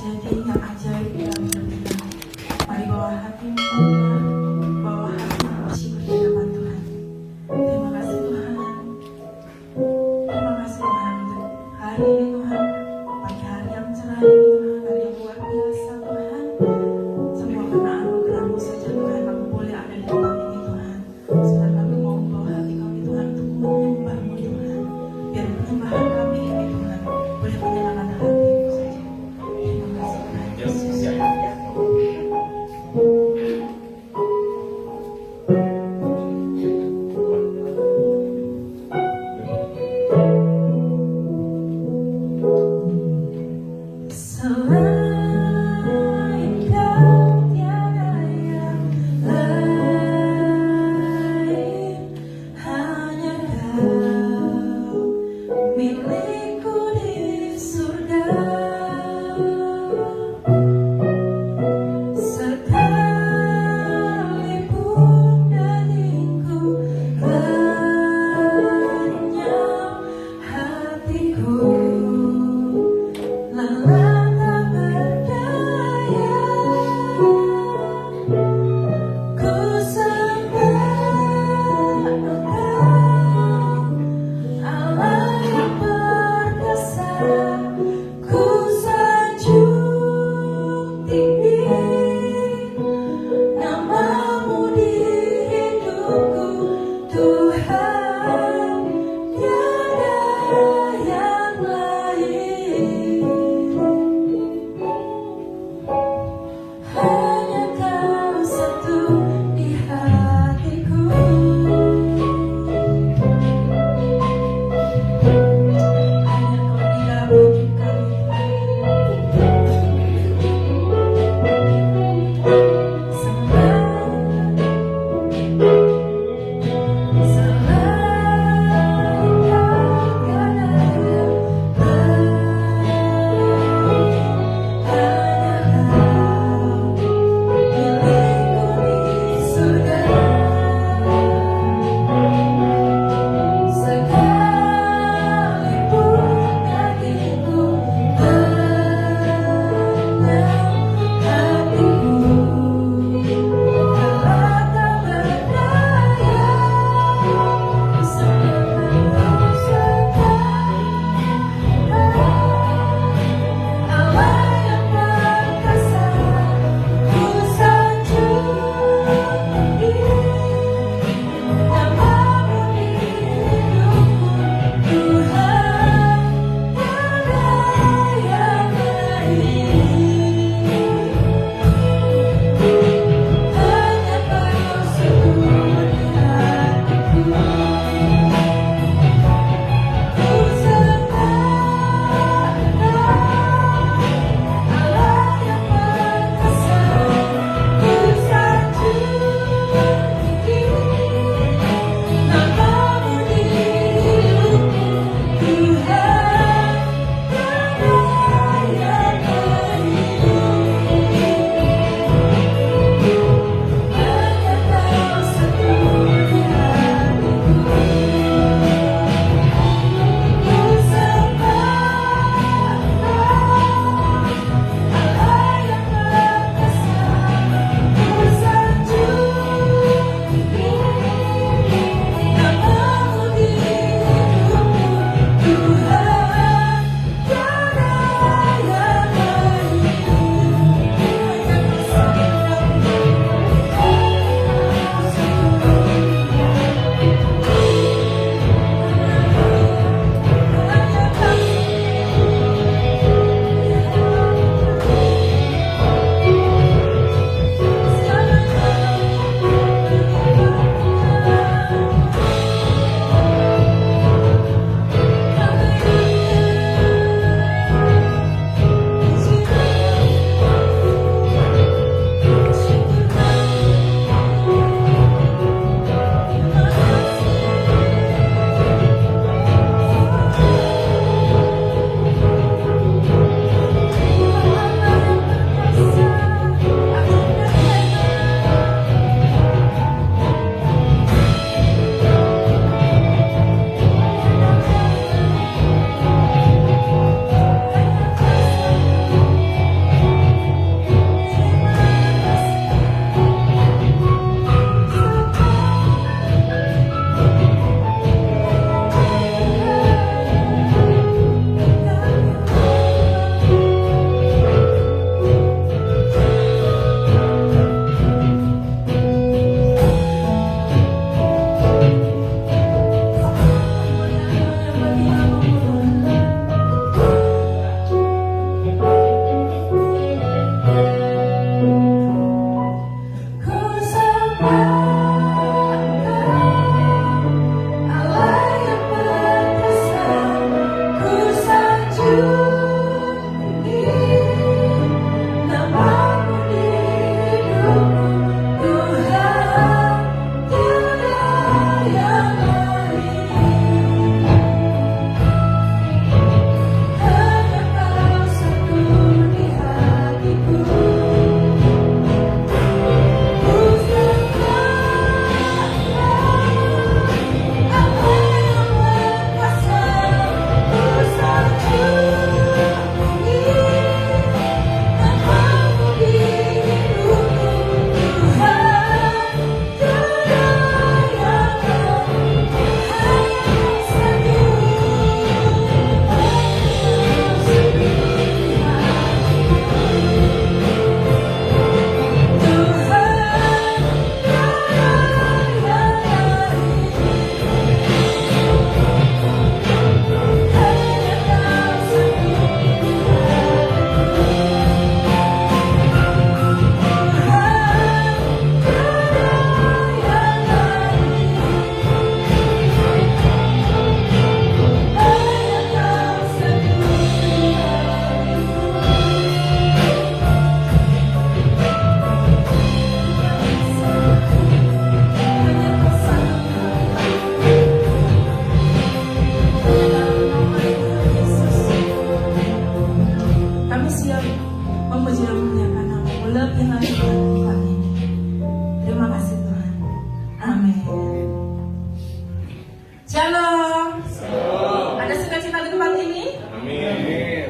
terjadi yang ajaib dalam hidup kita. Mari bawa hatimu Tuhan, bawa hatimu bersyukur di hadapan Tuhan. Terima kasih Tuhan. Terima kasih Tuhan untuk hari ini Tuhan, pagi hari yang cerah ini Tuhan, hari yang luar biasa Tuhan. Semua karena anugerah-Mu saja Tuhan, kami boleh ada di tempat ini Tuhan. Sebenarnya kami mau membawa hati kami Tuhan untuk menyembah-Mu Tuhan. Biar penyembahan kami ini Tuhan boleh menyenangkan hati-Mu saja. Terima kasih Tuhan. memuji dan memuliakan nama-Mu lebih lagi pada pagi ini. Terima kasih Tuhan. Amin. Shalom. Ada sukacita di tempat ini? Amin.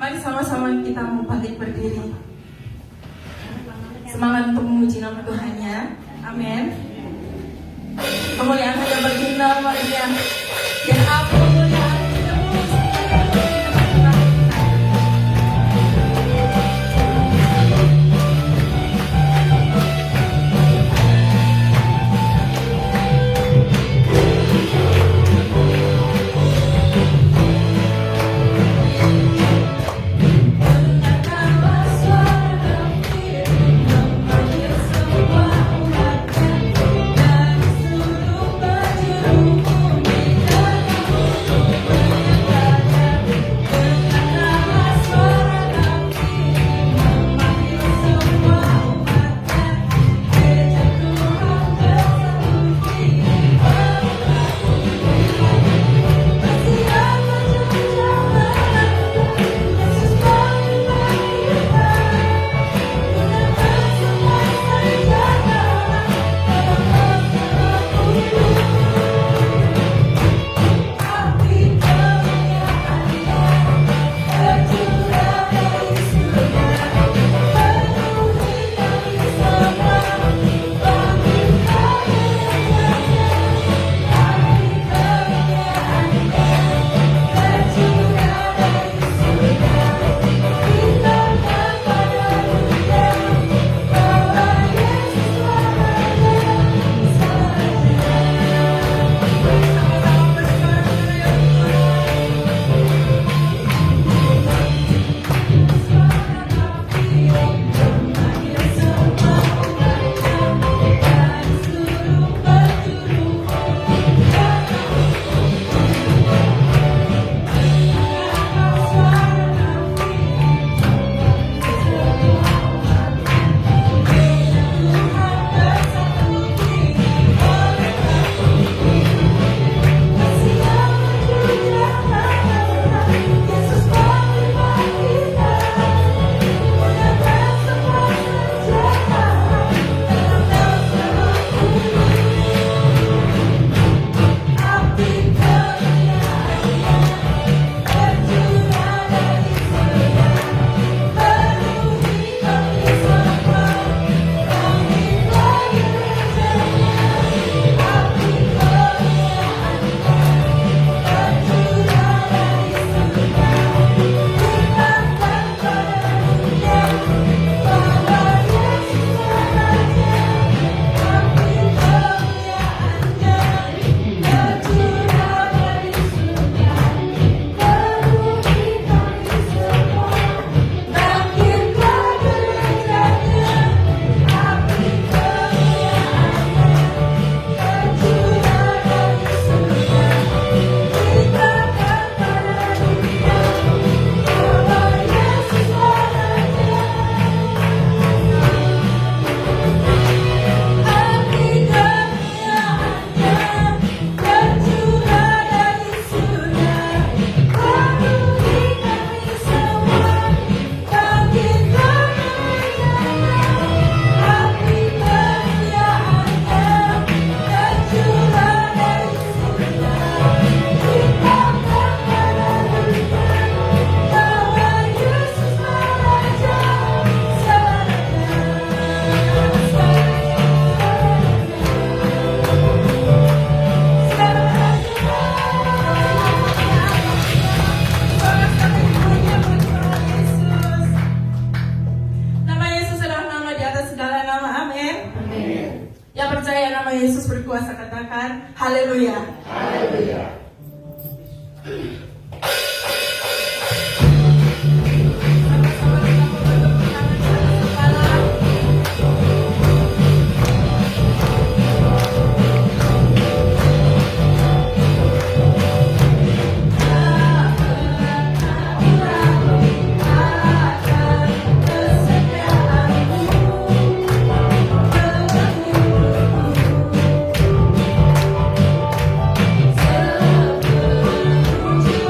Mari sama-sama kita mau balik berdiri. Semangat untuk memuji nama Tuhannya. Amin. Kemuliaan hanya bagi nama Dia. Dan apa kemuliaan terus. Yesus berkuasa, katakan haleluya. Haleluya. Sebelum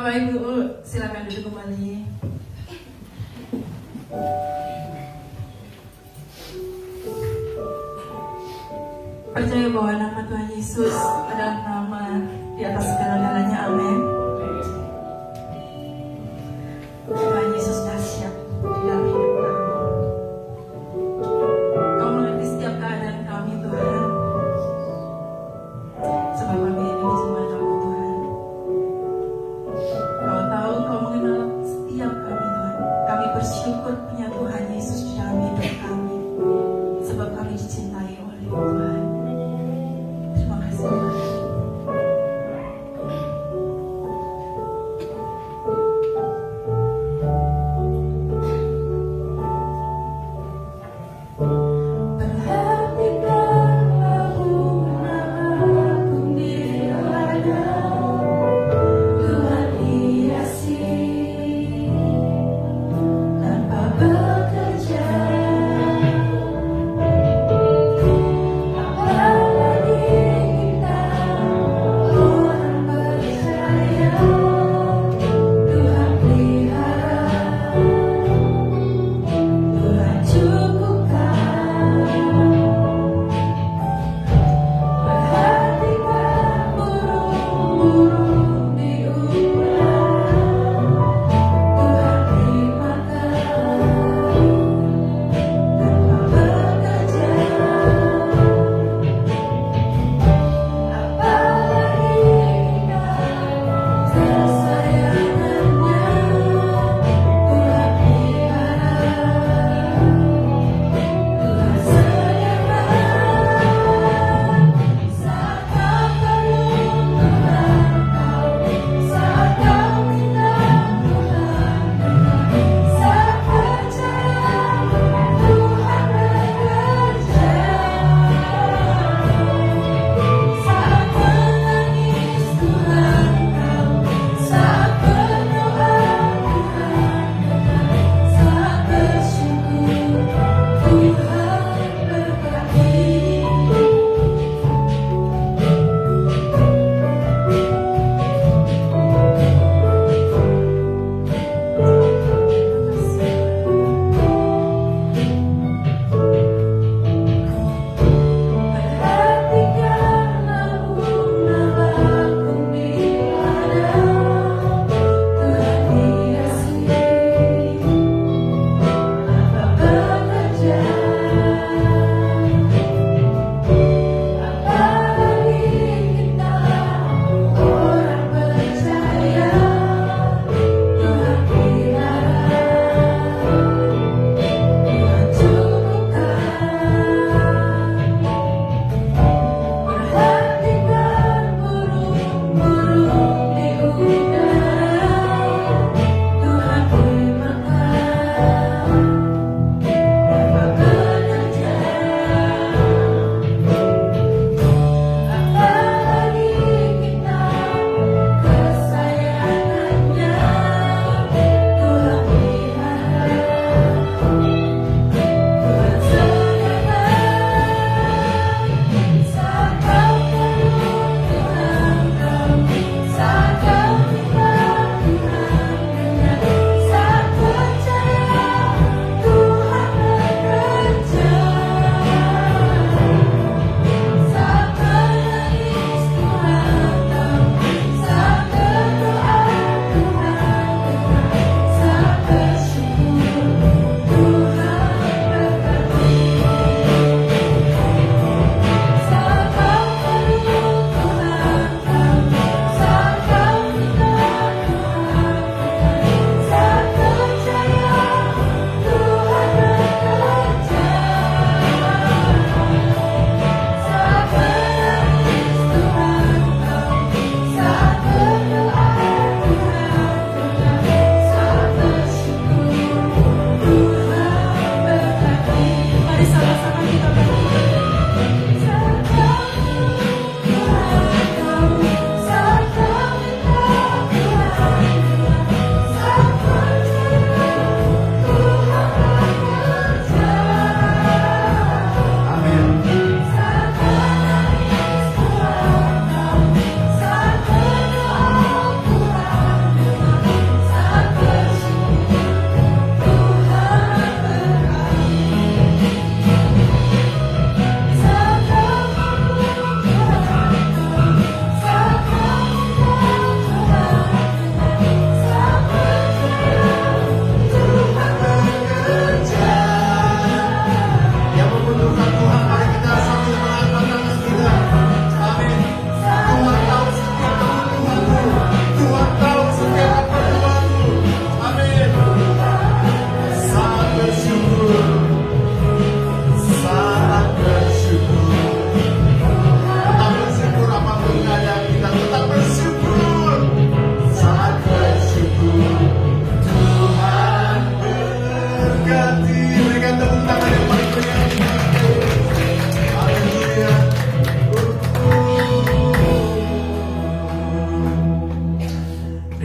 Bapak Ibu, silakan duduk kembali. Percaya bahwa nama Tuhan Yesus adalah nama di atas segala-galanya. Amin. Tuhan Yesus dahsyat di dalam hidup kami. Kau mengerti setiap keadaan kami, Tuhan. Sebab kami ini jemaat-Mu, Tuhan. Kau tahu, Kau mengenal setiap kami, Tuhan. Kami bersyukur punya Tuhan Yesus di dalam hidup kami. Sebab kami dicintai oleh Tuhan. Terima kasih, Tuhan.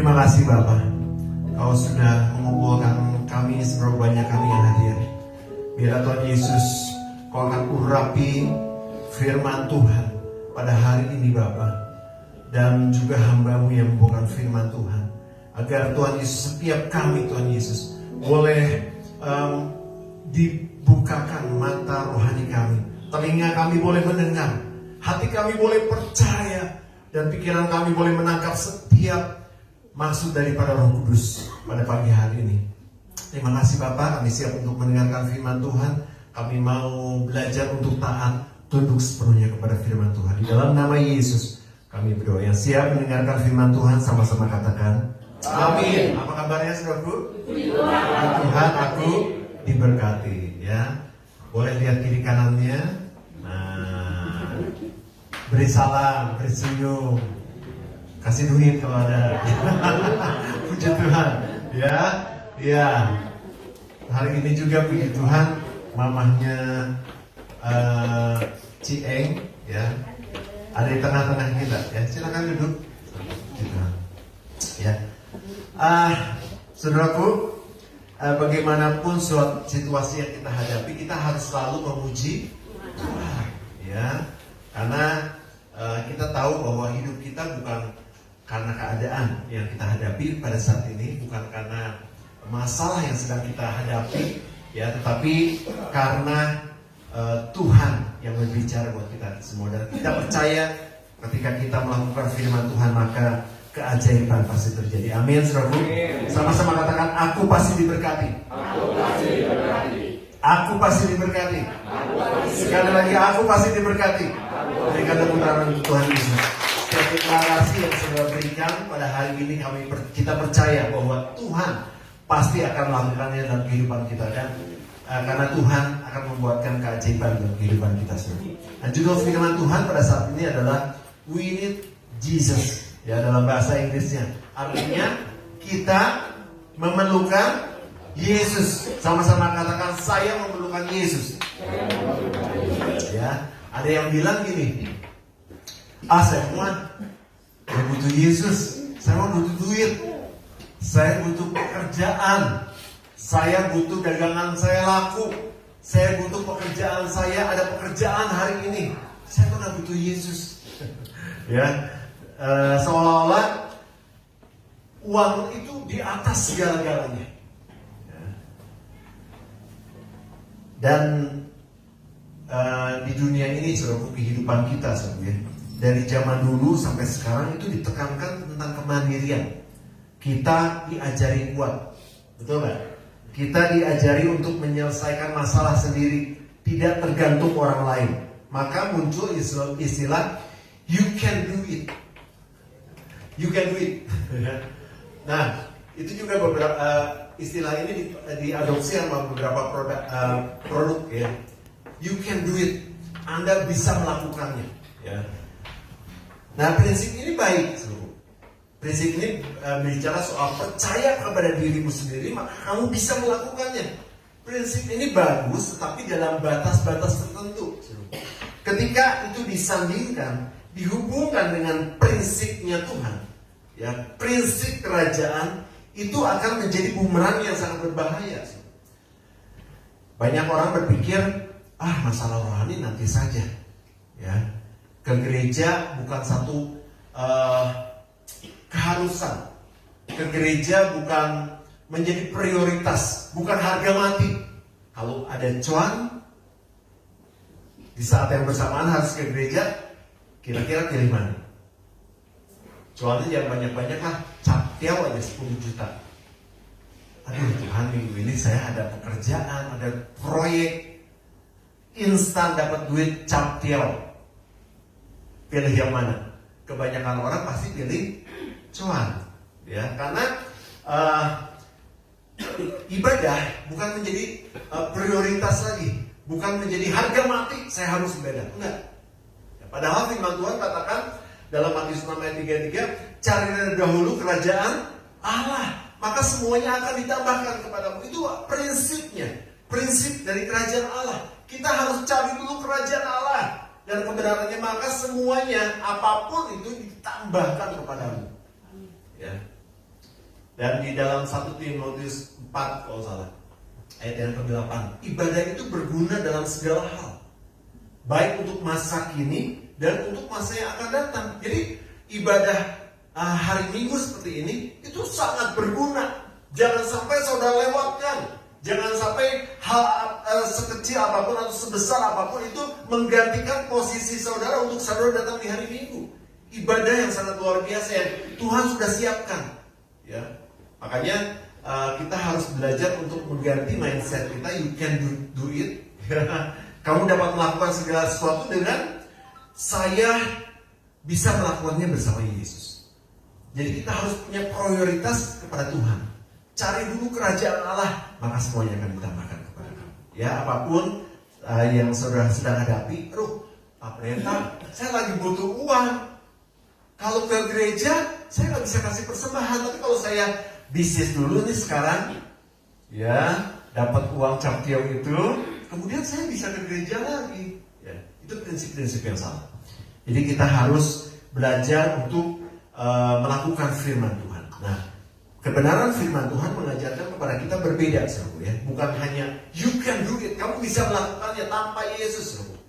Terima kasih Bapak, Kau sudah mengumpulkan kami seberapa banyak kami yang hadir. Biar Tuhan Yesus, Kau akan urapi firman Tuhan pada hari ini Bapak, dan juga hamba-Mu yang membawakan firman Tuhan, agar Tuhan Yesus, setiap kami Tuhan Yesus boleh dibukakan mata rohani kami, telinga kami boleh mendengar, hati kami boleh percaya, dan pikiran kami boleh menangkap setiap maksud daripada Roh Kudus pada pagi hari ini. Terima kasih Bapak, kami siap untuk mendengarkan firman Tuhan. Kami mau belajar untuk taat, tunduk sepenuhnya kepada firman Tuhan. Di dalam nama Yesus kami berdoa. Yang siap mendengarkan firman Tuhan sama-sama katakan amin. Apa kabarnya saudaraku? Tuhan, aku diberkati ya. Boleh lihat kiri kanannya. Nah, beri salam, beri senyum, kasih duit kalau ada. Puji Tuhan ya. Ya, hari ini juga puji Tuhan, mamahnya Cieng ya, ada di tengah-tengah kita ya. Silakan duduk. Ya, saudaraku, bagaimanapun suatu situasi yang kita hadapi, kita harus selalu memuji Tuhan ya, karena kita tahu bahwa hidup kita bukan karena keadaan yang kita hadapi pada saat ini, bukan karena masalah yang sedang kita hadapi ya, tetapi karena Tuhan yang berbicara buat kita semua. Dan kita percaya ketika kita melakukan firman Tuhan, maka keajaiban pasti terjadi. Amin, saudaraku. Sama-sama katakan, aku pasti diberkati. Aku pasti diberkati. Aku pasti diberkati. Sekali lagi, aku pasti diberkati. Berikan tepuk tangan untuk Tuhan Yesus. Setiap deklarasi yang saudara berikan pada hari ini, kita percaya bahwa Tuhan pasti akan melakukannya dalam kehidupan kita, dan karena Tuhan akan membuatkan keajaiban dalam kehidupan kita semua. Dan judul firman Tuhan pada saat ini adalah We Need Jesus ya, dalam bahasa Inggrisnya. Artinya kita memerlukan Yesus. Sama-sama katakan, saya memerlukan Yesus. Ya, ada yang bilang gini, saya butuh Yesus, saya butuh duit, saya butuh pekerjaan, saya butuh dagangan saya laku, saya butuh pekerjaan saya, ada pekerjaan hari ini, saya pernah butuh Yesus. Ya, seolah-olah uang itu di atas segala-galanya. Ya. Dan di dunia ini, saudara, kehidupan kita sebenarnya dari zaman dulu sampai sekarang itu ditekankan tentang kemandirian. Kita diajari kuat, betul nggak? Kita diajari untuk menyelesaikan masalah sendiri, tidak tergantung orang lain. Maka muncul istilah you can do it. You can do it. Nah, itu juga beberapa istilah ini diadopsi sama beberapa produk ya. You can do it. Anda bisa melakukannya. Ya. Nah, prinsip ini baik. Prinsip ini bicara soal percaya kepada dirimu sendiri, maka kamu bisa melakukannya. Prinsip ini bagus, tetapi dalam batas-batas tertentu. Ketika itu disandingkan, dihubungkan dengan prinsipnya Tuhan, ya, prinsip kerajaan, itu akan menjadi bumerang yang sangat berbahaya. Banyak orang berpikir, masalah rohani nanti saja, ya. Ke gereja bukan satu keharusan. Ke gereja bukan menjadi prioritas, bukan harga mati. Kalau ada cuan, di saat yang bersamaan harus ke gereja, kira-kira pilih mana? Cuannya jangan banyak-banyak lah, captiau aja 10 juta. Aduh Tuhan, minggu ini saya ada pekerjaan, ada proyek, instan dapat duit captiau. Pilih yang mana? Kebanyakan orang pasti pilih cuan, ya, karena ibadah bukan menjadi prioritas lagi, bukan menjadi harga mati. Saya harus ibadah, enggak. Ya, padahal firman Tuhan katakan dalam Matius 6 ayat 33, carilah dahulu kerajaan Allah, maka semuanya akan ditambahkan kepadamu. Itu prinsipnya, prinsip dari kerajaan Allah. Kita harus cari dulu kerajaan Allah dan kebenarannya, maka semuanya apapun itu ditambahkan kepadamu. Ya. Dan di dalam 1 Timotius 4 kalau salah, ayat yang ke-8, ibadah itu berguna dalam segala hal, baik untuk masa kini dan untuk masa yang akan datang. Jadi ibadah hari Minggu seperti ini itu sangat berguna. Jangan sampai saudara lewatkan. Jangan sampai hal sekecil apapun atau sebesar apapun itu menggantikan posisi saudara untuk saudara datang di hari Minggu. Ibadah yang sangat luar biasa yang Tuhan sudah siapkan. Ya, makanya kita harus belajar untuk mengganti mindset kita. You can do it. Kamu dapat melakukan segala sesuatu dengan saya bisa melakukannya bersama Yesus. Jadi kita harus punya prioritas kepada Tuhan. Cari dulu kerajaan Allah, maka semuanya akan ditambahkan kepada kamu. Ya, apapun yang saudara sedang hadapi, Pak Pendeta, saya lagi butuh uang. Kalau ke gereja, saya nggak bisa kasih persembahan. Tapi kalau saya bisnis dulu nih sekarang, ya, dapat uang cap tiong itu, kemudian saya bisa ke gereja lagi. Ya, itu prinsip-prinsip yang salah. Jadi kita harus belajar untuk melakukan firman Tuhan. Nah, kebenaran firman Tuhan mengajarkan kepada kita berbeda, saudara, ya. Bukan hanya you can do it, kamu bisa melakukannya tanpa Yesus, saudara.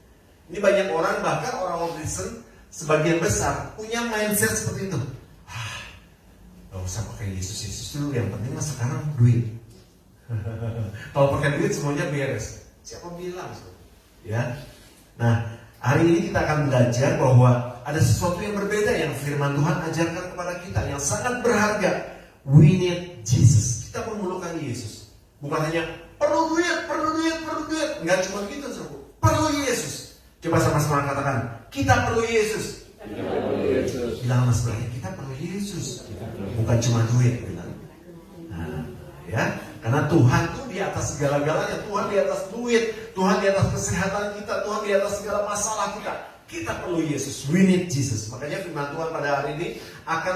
Ini banyak orang, bahkan orang Kristen sebagian besar punya mindset seperti itu. Gak usah pakai Yesus dulu, yang penting mah sekarang duit. Kalau pakai duit semuanya beres. Siapa bilang, saudara? Ya. Nah, hari ini kita akan belajar bahwa ada sesuatu yang berbeda yang firman Tuhan ajarkan kepada kita, yang sangat berharga. We need Jesus. Kita memerlukan Yesus. Bukan hanya perlu duit. Enggak cuma gitu, saudara. Perlu Yesus. Coba sama-sama katakan, kita perlu Yesus. Bilang sama sebelahnya, kita perlu Yesus. Bukan cuma duit, bilang. Nah, ya, karena Tuhan tuh di atas segala-galanya. Tuhan di atas duit, Tuhan di atas kesehatan kita, Tuhan di atas segala masalah kita. Kita perlu Yesus. We need Jesus. Makanya firman Tuhan pada hari ini akan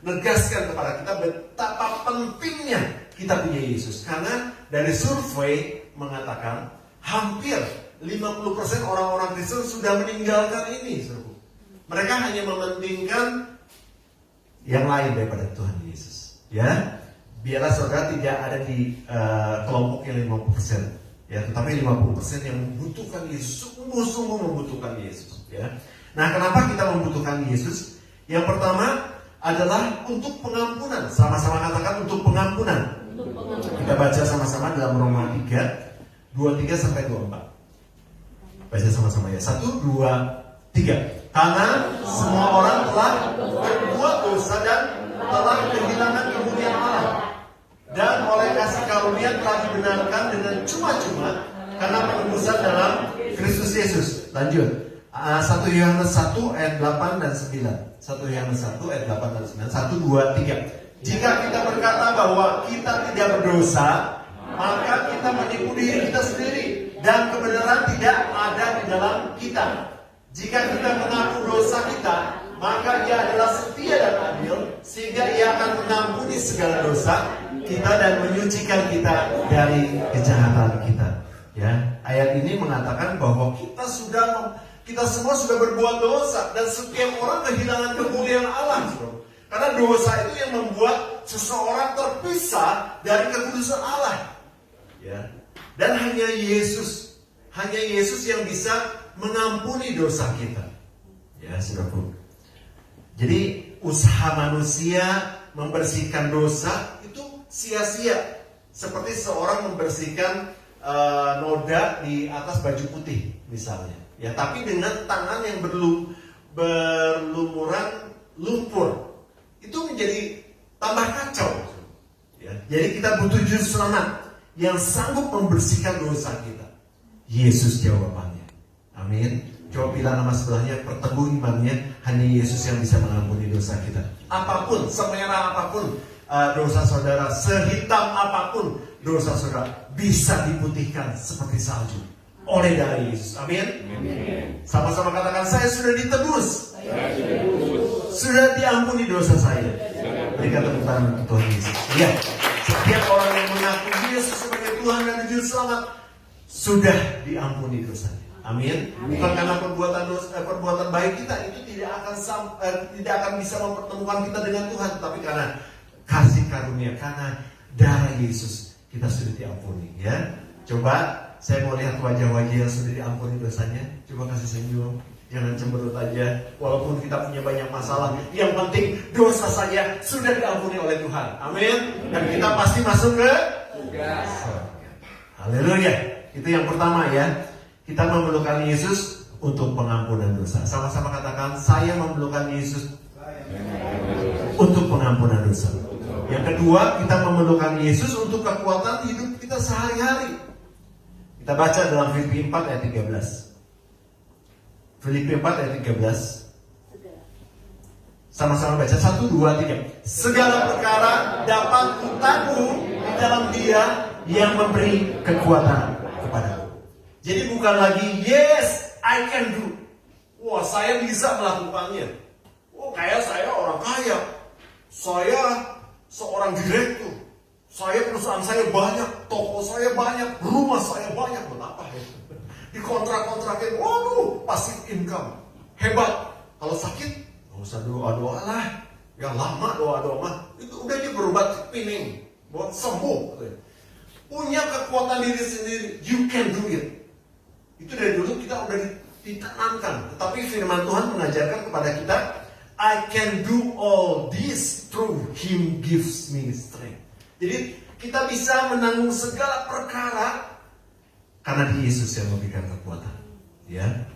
menegaskan kepada kita betapa pentingnya kita punya Yesus. Karena dari survei mengatakan hampir 50% orang-orang Kristen sudah meninggalkan ini. Mereka hanya mementingkan yang lain daripada Tuhan Yesus. Ya, biarlah saudara tidak ada di kelompok yang 50%. Ya, tetapi 50% yang membutuhkan Yesus, sungguh-sungguh membutuhkan Yesus. Ya. Nah, kenapa kita membutuhkan Yesus? Yang pertama adalah untuk pengampunan. Sama-sama katakan untuk pengampunan. Kita baca sama-sama dalam Roma 3, 23 sampai 24. Baca sama-sama ya. 1, 2, 3. Karena semua orang telah berbuat dosa dan telah kehilangan kemuliaan Allah. Dan oleh kasih karunia telah dibenarkan dengan cuma-cuma karena penebusan dalam Kristus Yesus. Lanjut. 1 Yohanes 1 ayat 8 dan 9. 1 Yohanes 1 ayat 8 dan 9. 1, 2, 3. Jika kita berkata bahwa kita tidak berdosa, maka kita menipu diri kita sendiri dan kebenaran tidak ada di dalam kita. Jika kita mengaku dosa kita, maka Ia adalah setia dan adil sehingga Ia akan mengampuni segala dosa kita dan menyucikan kita dari kejahatan kita. Ya, ayat ini mengatakan bahwa kita semua sudah berbuat dosa dan setiap orang kehilangan kemuliaan Allah. Karena dosa itu yang membuat seseorang terpisah dari kekudusan Allah. Ya, dan hanya Yesus yang bisa mengampuni dosa kita. Ya, saudaraku. Jadi usaha manusia membersihkan dosa itu sia-sia. Seperti seorang membersihkan noda di atas baju putih misalnya. Ya, tapi dengan tangan yang berlumuran lumpur, itu menjadi tambah kacau. Ya, jadi kita butuh juru selamat yang sanggup membersihkan dosa kita. Yesus jawabannya. Amin. Coba bilang sama sebelahnya, pertemuh imannya, hanya Yesus yang bisa mengampuni dosa kita. Apapun, semerah apapun dosa saudara, sehitam apapun dosa saudara, bisa diputihkan seperti salju oleh darah Yesus. Amin. Sama-sama katakan, saya sudah ditebus. Sudah diampuni dosa saya. Berikan tepuk tangan untuk Tuhan Yesus. Ya, setiap orang yang mengaku Yesus sebagai Tuhan dan Juru Selamat sudah diampuni dosanya. Amin. Bukan karena perbuatan baik kita itu tidak akan bisa mempertemukan kita dengan Tuhan, tapi karena kasih karunia, karena darah Yesus kita sudah diampuni, ya. Coba saya mau lihat wajah-wajah yang sudah diampuni dosanya. Coba kasih senyum, jangan cemberut aja. Walaupun kita punya banyak masalah, yang penting dosa saya sudah diampuni oleh Tuhan. Amin. Dan kita pasti masuk ke surga. Haleluya. Itu yang pertama, ya. Kita memerlukan Yesus untuk pengampunan dosa. Sama-sama katakan, saya memerlukan Yesus untuk pengampunan dosa. Yang kedua, kita memerlukan Yesus untuk kekuatan hidup kita sehari-hari. Kita baca dalam Filipi 4 ayat 13. Filipi 4 ayat 13. Sama-sama baca, 1, 2, 3. Segala perkara dapat kutanggung di dalam Dia yang memberi kekuatan kepadaku. Jadi bukan lagi yes, I can do. Wah, saya bisa melakukannya. Oh, kayak saya orang kaya. Saya seorang direktur. Saya perusahaan saya banyak, toko saya banyak, rumah saya banyak. Kenapa ya? Dikontrak-kontrakin, waduh, passive income. Hebat. Kalau sakit, gak usah doa-doa lah. Yang lama doa-doa mah, itu udah dia berobat pining, buat sembuh. Punya kekuatan diri sendiri, you can do it. Itu dari dulu kita udah ditanamkan. Tetapi firman Tuhan mengajarkan kepada kita, I can do all this through Him gives me strength. Jadi kita bisa menanggung segala perkara karena di Yesus yang memberikan kekuatan. Ya,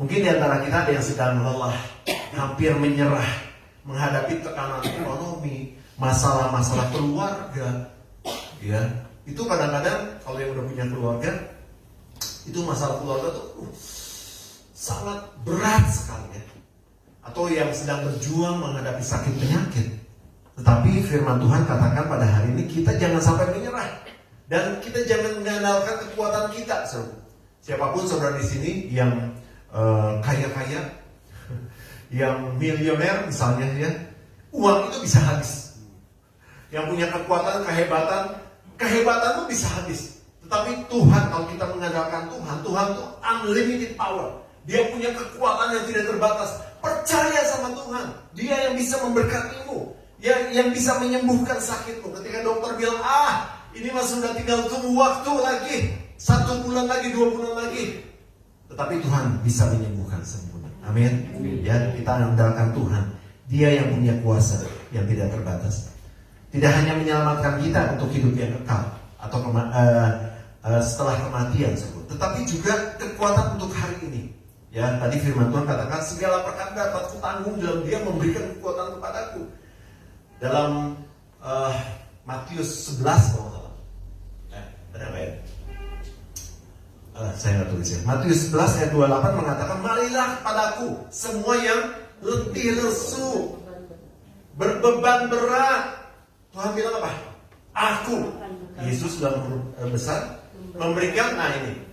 mungkin di antara kita ada yang sedang lelah, hampir menyerah menghadapi tekanan ekonomi, masalah-masalah keluarga. Ya, itu kadang-kadang kalau yang udah punya keluarga, itu masalah keluarga tuh sangat berat sekali, ya. Atau yang sedang berjuang menghadapi sakit penyakit. Tetapi firman Tuhan katakan pada hari ini kita jangan sampai menyerah. Dan kita jangan mengandalkan kekuatan kita. Siapapun saudara di sini yang kaya-kaya, yang milioner misalnya, ya, uang itu bisa habis. Yang punya kekuatan, kehebatan itu bisa habis. Tetapi Tuhan, kalau kita mengandalkan Tuhan, Tuhan itu unlimited power. Dia punya kekuatan yang tidak terbatas. Percaya sama Tuhan. Dia yang bisa memberkatimu, yang bisa menyembuhkan sakitmu. Ketika dokter bilang, ini mah sudah tinggal tunggu waktu lagi, 1 bulan lagi, 2 bulan lagi. Tetapi Tuhan bisa menyembuhkan sempurna. Amin. Ya, kita andalkan Tuhan. Dia yang punya kuasa yang tidak terbatas. Tidak hanya menyelamatkan kita untuk hidup yang kekal atau setelah kematian, tetapi juga kekuatan untuk hari ini. Ya, tadi firman Tuhan katakan segala perkara dapat kutanggung dalam Dia memberikan kekuatan kepadaku. Dalam Matius 11 kalau salah. Ada nggak ya? Saya nggak tulis ya. Matius 11 ayat 28 mengatakan, marilah kepadaku semua yang letih lesu, berbeban berat. Tuhan bilang apa? Aku, Yesus sudah besar, memberikan, ini.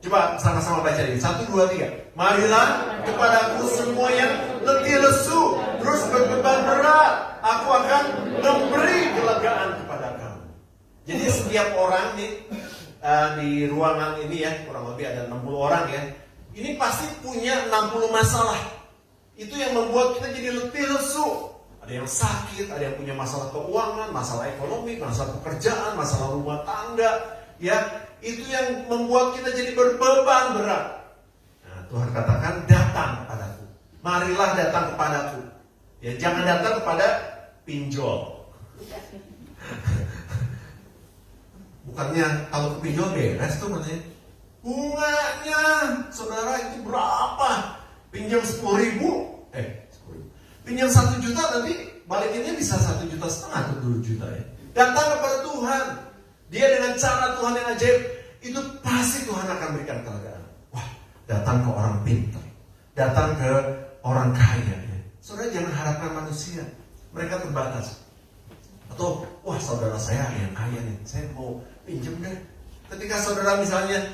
Coba sama-sama baca ini. 1, 2, 3. Marilah kepadaku semua yang letih lesu, terus berbeban berat. Aku akan memberi kelegaan kepada kamu. Jadi setiap orang nih di ruangan ini, ya, kurang lebih ada 60 orang, ya. Ini pasti punya 60 masalah. Itu yang membuat kita jadi letih lesu. Ada yang sakit, ada yang punya masalah keuangan, masalah ekonomi, masalah pekerjaan, masalah rumah tangga, ya. Itu yang membuat kita jadi berbeban berat. Nah, Tuhan katakan, datang kepadaku. Marilah datang kepadaku. Ya, jangan datang kepada pinjol. Bukannya kalau ke pinjol beres tuh katanya. Bunganya, saudara, itu berapa? Pinjam 10.000. 10.000. Pinjam 1 juta, nanti balikinnya bisa 1,5 juta atau 2 juta, ya. Datang kepada Tuhan. Dia dengan cara Tuhan yang ajaib, itu pasti Tuhan akan berikan kelegaan. Wah, datang ke orang pintar, datang ke orang kaya, ya. Saudara jangan harapkan manusia, mereka terbatas. Atau, wah, saudara saya yang kaya nih, saya mau pinjam deh. Ketika saudara misalnya,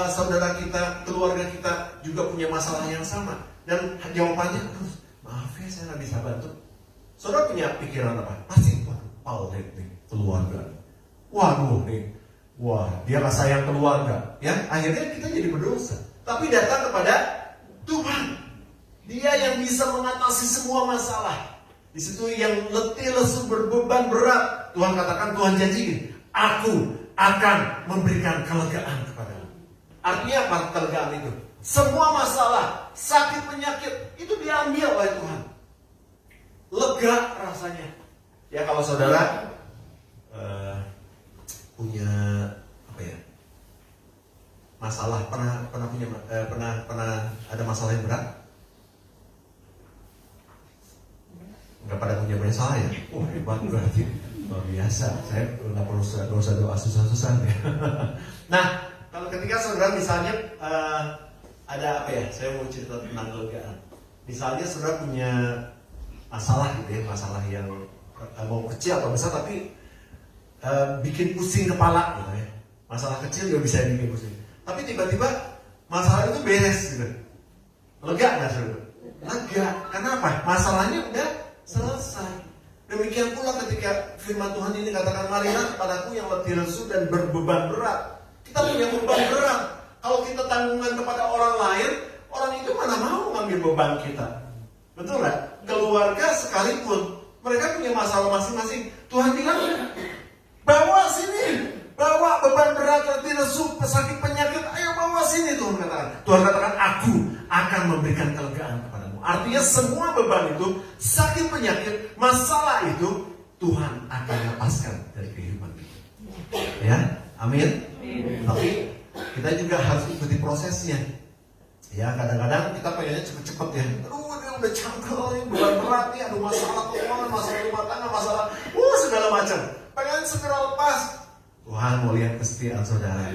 saudara kita, keluarga kita juga punya masalah yang sama, dan jawabannya, maaf ya, saya nggak bisa bantu. Saudara punya pikiran apa? Pasti, waduh, keluarga. Waduh nih, dia nggak sayang keluarga, ya. Akhirnya kita jadi berdosa. Tapi datang kepada Tuhan, Dia yang bisa mengatasi semua masalah. Di situ yang letih lesu berbeban berat, Tuhan katakan, Tuhan janji, aku akan memberikan kelegaan kepadamu. Artinya apa kelegaan itu? Semua masalah, sakit, penyakit itu diambil oleh Tuhan. Lega rasanya. Ya kalau saudara punya apa ya? Masalah, pernah ada masalah yang berat? Enggak pada punya masalah ya? Oh hebat berarti. Luar biasa. Saya nggak perlu usah doa susah-susah ya. Nah, kalau ketika saudara misalnya ada apa ya? Saya mau cerita tentang kelegaan. Misalnya saudara punya masalah gitu ya, masalah yang mau kecil atau besar tapi bikin pusing kepala gitu ya. Masalah kecil juga bisa bikin pusing. Tapi tiba-tiba masalah itu beres gitu. Lega nggak saudara? Lega. Kenapa? Masalahnya udah selesai. Demikian pula ketika firman Tuhan ini katakan, marilah kepadaku yang letih lesu dan berbeban berat. Kita punya beban berat. Kalau kita tanggungan kepada orang lain, orang itu mana mau ngambil beban kita. Betul nggak? Keluarga sekalipun mereka punya masalah masing-masing. Tuhan bilang, bawa sini, bawa beban berat, letih lesu, sakit penyakit, ayo bawa sini. Tuhan katakan, aku akan memberikan kelegaan kepadamu. Artinya semua beban itu, sakit penyakit, masalah itu Tuhan akan lepaskan dari kehidupan kita. Ya, amin. Tapi kita juga harus ikuti prosesnya. Ya, kadang-kadang kita pengennya cepet-cepet ya. Aduh, dia udah cangkel nih, beban berat nih, aduh masalah keuangan, masalah rumah tangga, masalah segala macam. Pengen segera lepas. Tuhan mau lihat kesetiaan saudara.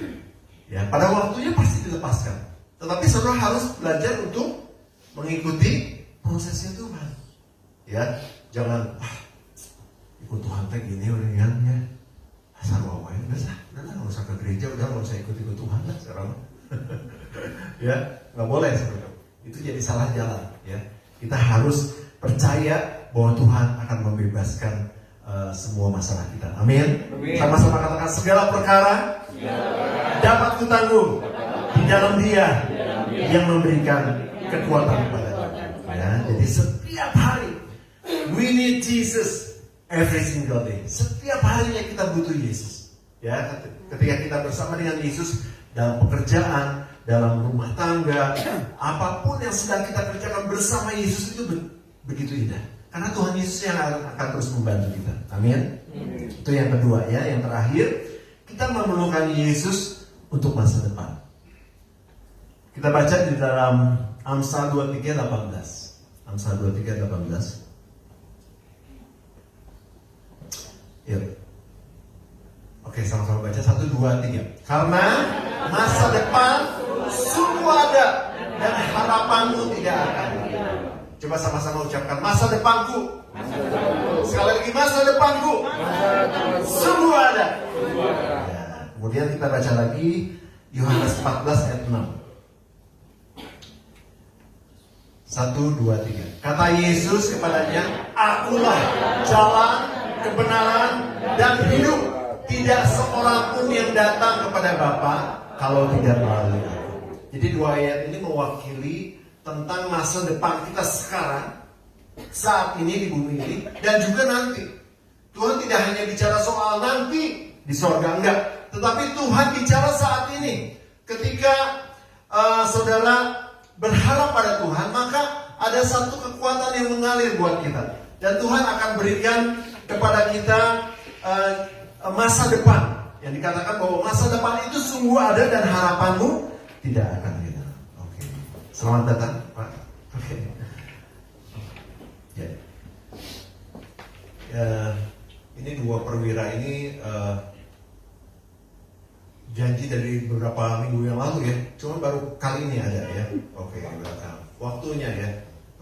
Ya, pada waktunya pasti dilepaskan. Tetapi saudara harus belajar untuk mengikuti prosesnya Tuhan. Ya, jangan ikut Tuhan kayak gini udah ya. Asal bawa ya, udah nggak usah ke gereja, udah nggak usah ikut Tuhan lah sekarang. Ya, nggak boleh sebenarnya. Itu jadi salah jalan. Ya, kita harus percaya bahwa Tuhan akan membebaskan semua masalah kita. Amin. Sama-sama katakan, segala perkara dapat kutanggung di dalam Dia yang memberikan kekuatan kepada kita. Ya, jadi setiap hari we need Jesus every single day. Setiap harinya kita butuh Yesus. Ya, ketika kita bersama dengan Yesus dalam pekerjaan, dalam rumah tangga, apapun yang sedang kita kerjakan bersama Yesus itu begitu indah. Karena Tuhan Yesus yang akan terus membantu kita. Amin. Itu yang kedua ya. Yang terakhir, kita memerlukan Yesus untuk masa depan. Kita baca di dalam Amsal 23:18. Amsal 23:18. Yuk. Oke, sama-sama baca 1, 2, 3. Karena masa depan sungguh ada dan harapanmu tidak akan. Coba sama-sama ucapkan, masa depanku. Sekali lagi, masa depanku. Sungguh ada. Ya, kemudian kita baca lagi Yohanes 14 ayat 6. 1, 2, 3. Kata Yesus kepadanya, akulah jalan, kebenaran, dan hidup. Tidak seorang pun yang datang kepada Bapa kalau tidak melalui aku. Jadi dua ayat ini mewakili tentang masa depan kita sekarang, saat ini di bumi ini, dan juga nanti. Tuhan tidak hanya bicara soal nanti di sorga, enggak. Tetapi Tuhan bicara saat ini. Ketika saudara berharap pada Tuhan, maka ada satu kekuatan yang mengalir buat kita. Dan Tuhan akan berikan kepada kita masa depan. Yang dikatakan bahwa masa depan itu sungguh ada dan harapanmu tidak akan hilang. Oke. Selamat datang, Pak. Oke. Ya. Ini dua perwira ini janji dari beberapa minggu yang lalu ya. Cuma baru kali ini ada ya. Oke, waktunya ya.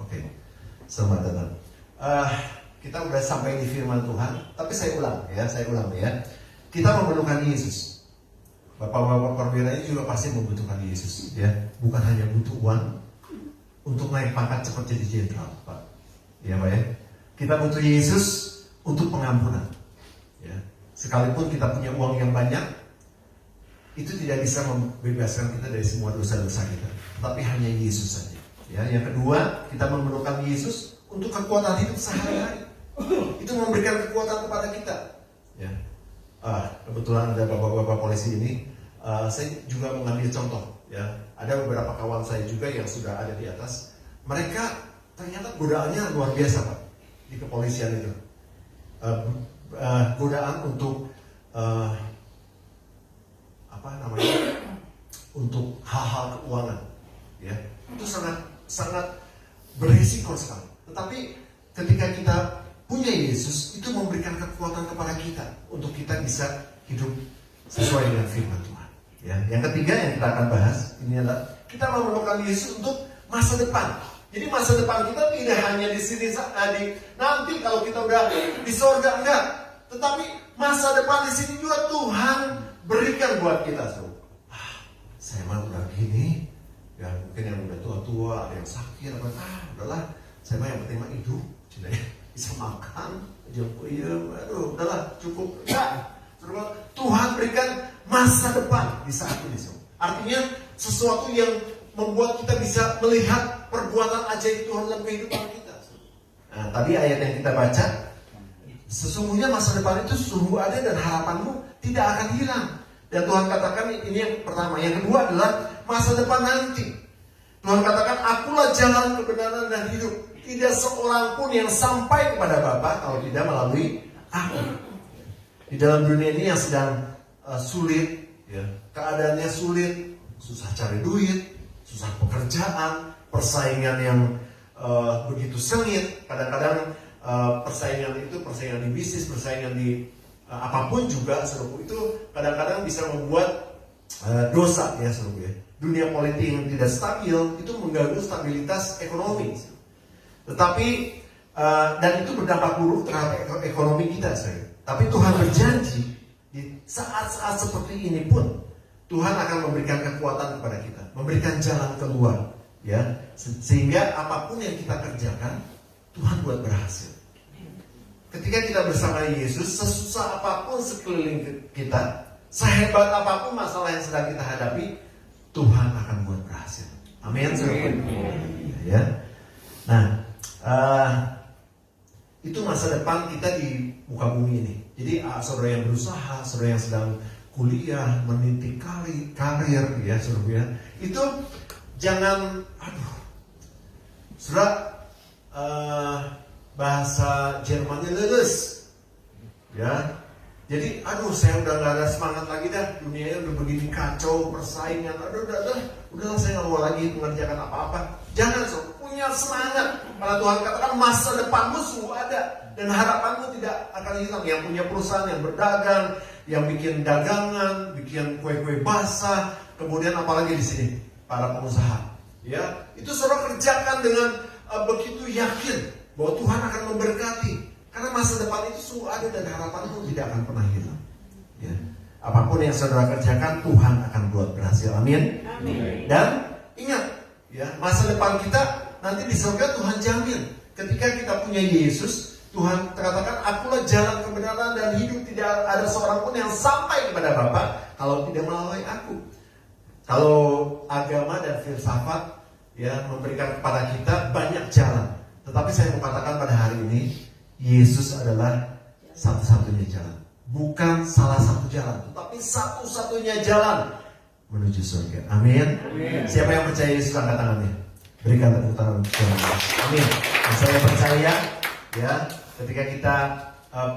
Oke. Selamat datang. Kita udah sampai di firman Tuhan, tapi saya ulang ya. Kita memerlukan Yesus. Bapak-bapak perwira ini juga pasti membutuhkan Yesus ya. Bukan hanya butuh uang untuk naik pangkat cepat jadi jenderal, Pak. Ya, Pak ya. Kita butuh Yesus untuk pengampunan. Ya. Sekalipun kita punya uang yang banyak, itu tidak bisa membebaskan kita dari semua dosa-dosa kita. Tapi hanya Yesus saja. Ya, yang kedua, kita memerlukan Yesus untuk kekuatan hidup sehari-hari. Itu memberikan kekuatan kepada kita. Ya. Kebetulan ada bapak-bapak polisi ini, saya juga mengambil contoh. Ya, ada beberapa kawan saya juga yang sudah ada di atas. Mereka ternyata godaannya luar biasa, Pak, di kepolisian itu. Godaan untuk untuk hal-hal keuangan, ya, itu sangat beresiko sekali. Tetapi ketika kita punya Yesus, itu memberikan kekuatan kepada kita untuk kita bisa hidup sesuai dengan firman Tuhan. Ya, yang ketiga yang kita akan bahas ini adalah kita memerlukan Yesus untuk masa depan. Jadi masa depan kita tidak hanya di sini nanti kalau kita udah di sorga, enggak. Tetapi masa depan di sini juga Tuhan berikan buat kita. Saya mah udah gini, ya mungkin yang udah tua-tua, ada yang sakit, udahlah. Saya mah yang penting mah hidup, bisa makan, udahlah cukup. Enggak. Tuhan berikan masa depan di saat ini. Artinya sesuatu yang membuat kita bisa melihat perbuatan ajaib Tuhan dalam kehidupan kita. Nah, tadi ayat yang kita baca, sesungguhnya masa depan itu sungguh ada dan harapanmu tidak akan hilang. Dan Tuhan katakan ini yang pertama. Yang kedua adalah masa depan nanti. Tuhan katakan, akulah jalan kebenaran dan hidup. Tidak seorang pun yang sampai kepada Bapa kalau tidak melalui aku. Di dalam dunia ini yang sedang sulit, ya, keadaannya sulit, susah cari duit, susah pekerjaan, persaingan yang begitu sengit. Kadang-kadang persaingan di bisnis, persaingan di apapun juga, saudaraku, itu kadang-kadang bisa membuat dosa, ya saudaraku, ya. Dunia politik yang tidak stabil itu mengganggu stabilitas ekonomi. Tetapi dan itu berdampak buruk terhadap ekonomi kita, saudara. Tapi Tuhan berjanji di saat-saat seperti ini pun Tuhan akan memberikan kekuatan kepada kita, memberikan jalan keluar, ya, sehingga apapun yang kita kerjakan Tuhan buat berhasil. Ketika kita bersama Yesus, sesusah apapun sekeliling kita, sehebat apapun masalah yang sedang kita hadapi, Tuhan akan buat berhasil. Amin. Ya. Nah, itu masa depan kita di muka bumi ini. Jadi saudara yang berusaha, saudara yang sedang kuliah, meniti karir, ya saudara, ya, itu jangan, saudara, bahasa Jermannya lulus, ya. Jadi, saya udah gak ada semangat lagi dah, dunianya udah begini kacau, persaingan, udahlah saya gak mau lagi mengerjakan apa-apa. Jangan, punya semangat, karena Tuhan katakan masa depanmu sungguh ada, dan harapanmu tidak akan hilang. Yang punya perusahaan, yang berdagang, yang bikin dagangan, bikin kue-kue basah, kemudian apalagi di sini, para pengusaha, ya, itu saudara kerjakan dengan begitu yakin bahwa Tuhan akan memberkati. Karena masa depan itu sungguh ada dan harapanmu tidak akan pernah hilang. Ya. Apapun yang saudara kerjakan, Tuhan akan buat berhasil. Amin. Amin. Dan ingat, ya, masa depan kita nanti di surga Tuhan jamin. Ketika kita punya Yesus, Tuhan katakan, akulah jalan kebenaran dan hidup. Tidak ada seorang pun yang sampai kepada Bapa kalau tidak melalui aku. Kalau agama dan filsafat, ya, memberikan kepada kita banyak jalan. Tetapi saya mau katakan pada hari ini, Yesus adalah satu-satunya jalan. Bukan salah satu jalan, tetapi satu-satunya jalan menuju surga. Amin. Amin. Siapa yang percaya Yesus, angkat tangannya. Berikan tepuk tangan. Amin. Dan saya percaya, ya, ketika kita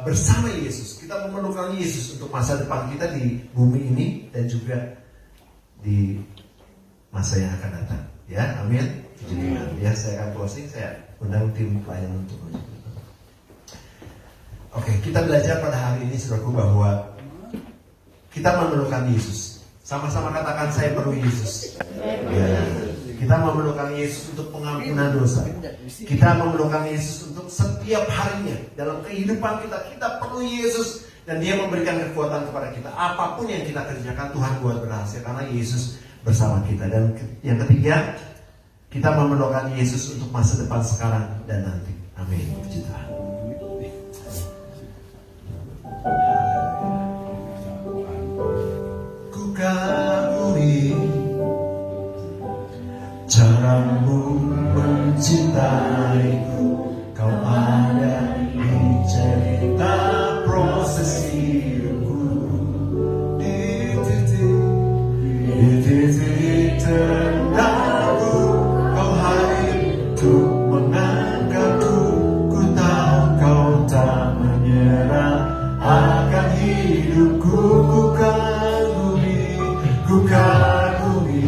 bersama Yesus, kita memerlukan Yesus untuk masa depan kita di bumi ini dan juga di masa yang akan datang. Ya, amin. Ya, saya akan closing. Saya undang tim pelayanan untuk maju. Oke, kita belajar pada hari ini, saudaraku, bahwa kita memerlukan Yesus. Sama-sama katakan, saya perlu Yesus. Ya. Kita memerlukan Yesus untuk pengampunan dosa. Kita memerlukan Yesus untuk setiap harinya. Dalam kehidupan kita, kita perlu Yesus. Dan Dia memberikan kekuatan kepada kita. Apapun yang kita kerjakan, Tuhan buat berhasil. Karena Yesus bersama kita. Dan yang ketiga, kita memerlukan Yesus untuk masa depan sekarang dan nanti. Amin. Puji Tuhan. Ku kagumi caramu mencintaiku, kau ada di akan hidupku. Ku kagumi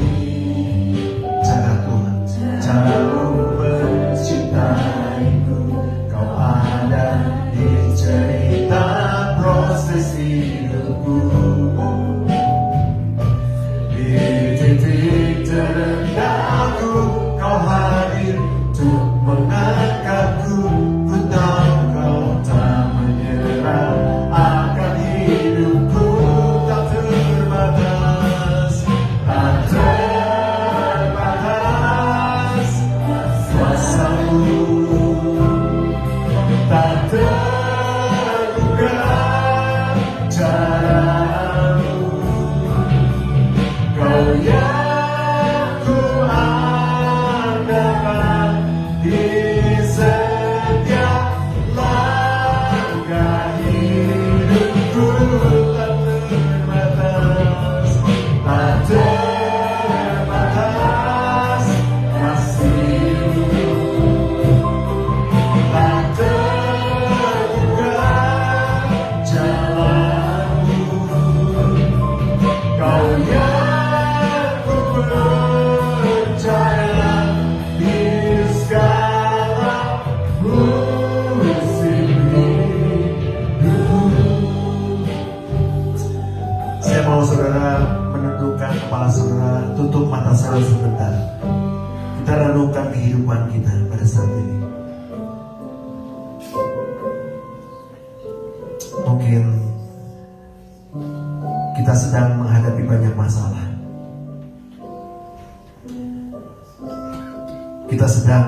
cara Tuhan, cara-Mu mencintaiku. Kau ada di cerita proses hidupku. Di titik terendahku Kau hadir untuk mengangkatku. Ku tahu Kau tak menyerah akan hidupku. Tak terbatas, tak terbatas kuasa-Mu, tak terduga cara-Mu. Kau yang ku andalkan di setiap langkah hidupku. Tak terbatas, tak terbatas kasih-Mu, tak terduga jalan-Mu. Kau yang ku percaya di segala musim hidup. Saya mau saudara menundukkan kepala saudara, tutup mata saudara sebentar. Kita renungkan kehidupan kita pada saat ini. Mungkin kita sedang menghadapi banyak masalah. Kita sedang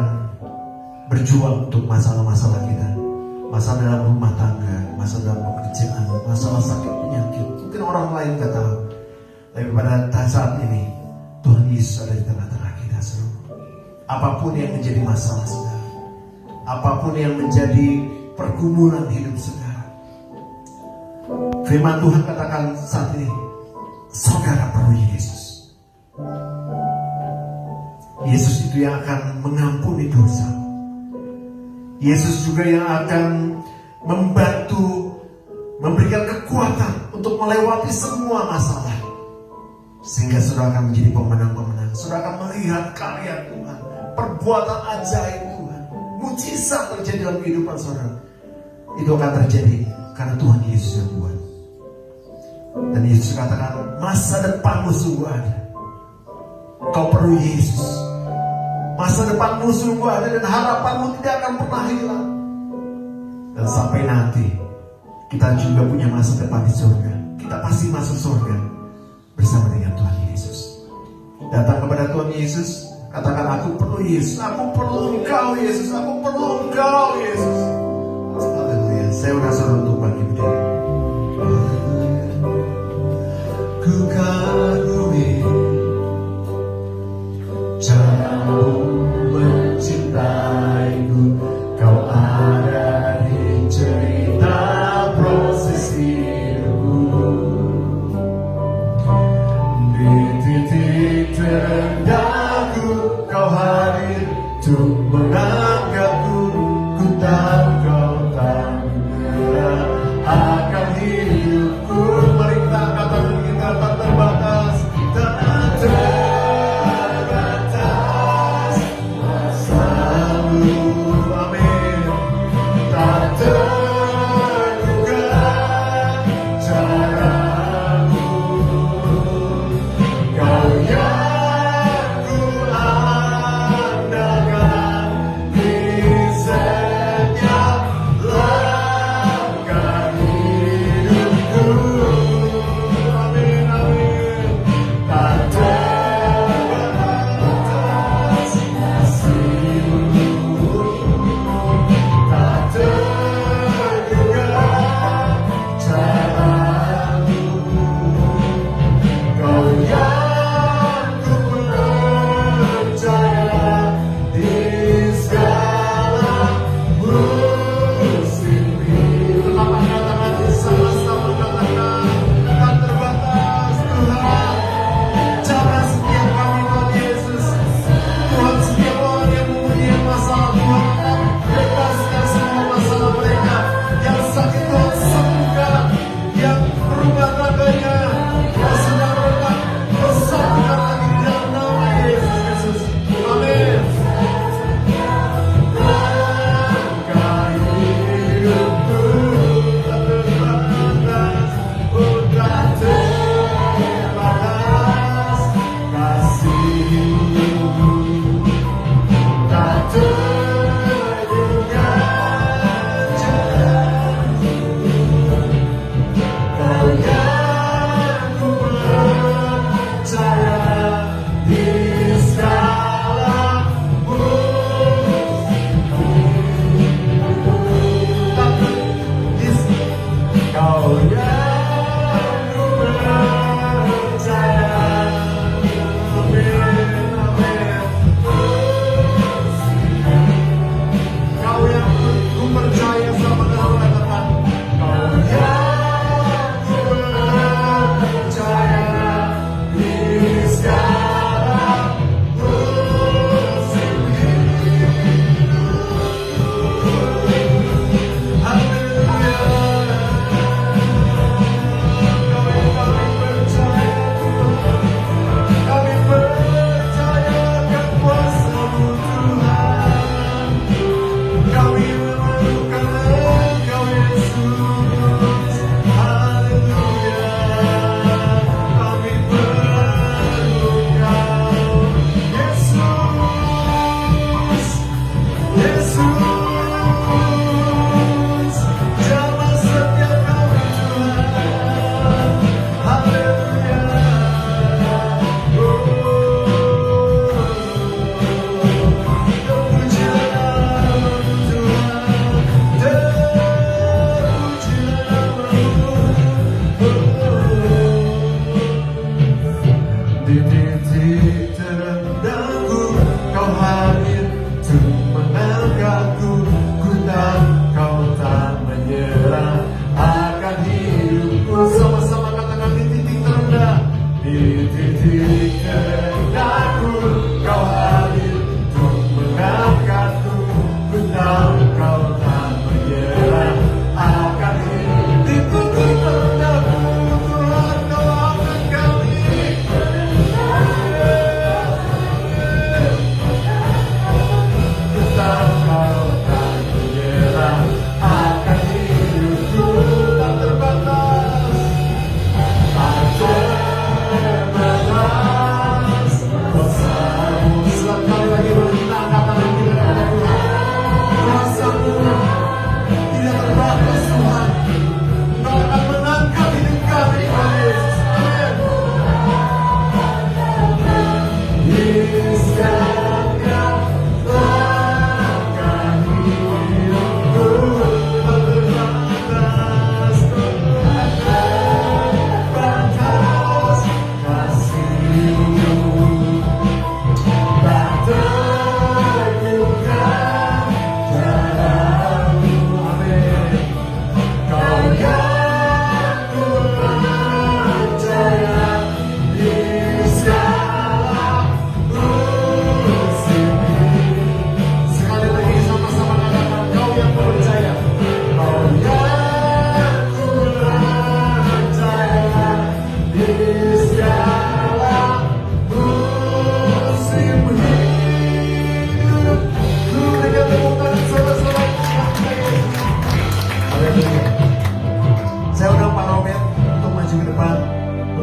berjuang untuk masalah-masalah kita. Masalah dalam rumah tangga, masalah dalam pekerjaan, masalah sakit penyakit. Mungkin orang lain gak tahu. Tapi pada saat ini Tuhan Yesus ada di tengah-tengah kita semua. Apapun yang menjadi masalah saudara, apapun yang menjadi pergumulan hidup saudara, firman Tuhan katakan saat ini, saudara perlu Yesus. Yesus itu yang akan mengampuni dosa. Yesus juga yang akan membantu, memberikan kekuatan untuk melewati semua masalah. Sehingga saudara akan menjadi pemenang-pemenang. Saudara akan melihat karya Tuhan, perbuatan ajaib Tuhan, mujizat terjadi dalam kehidupan saudara. Itu akan terjadi karena Tuhan Yesus yang buat. Dan Yesus katakan, masa depanmu sungguh ada. Kau perlu Yesus. Masa depanmu sungguh ada dan harapanmu tidak akan pernah hilang. Dan sampai nanti kita juga punya masa depan di surga. Kita pasti masuk surga bersama dengan Tuhan Yesus. Datang kepada Tuhan Yesus, katakan, aku perlu Yesus, aku perlu Engkau Yesus, aku perlu Engkau Yesus. Haleluya. Saya udah suruh untuk bagi berdiri. Ku kagumi cara-Mu mencintaiku. Kau ada di cerita proses hidupku. Di titik terendahku Kau hadir untuk mengangkatku. Ku tahu Kau tak menyerah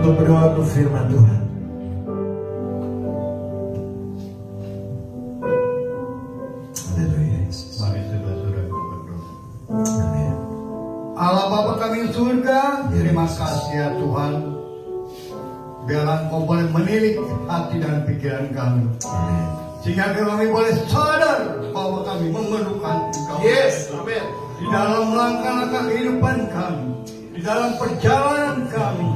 untuk berdoa untuk firman Tuhan. Haleluya Yesus. Mari saudara-saudara berdoa. Amin. Allah Bapa kami di surga, Ya, terima Yesus. kasih ya Tuhan. Biarlah Engkau boleh menilik hati dan pikiran kami, Amin. sehingga kami boleh sadar bahwa kami memerlukan Engkau. Yes, amin. Di dalam langkah-langkah kehidupan kami, di dalam perjalanan kami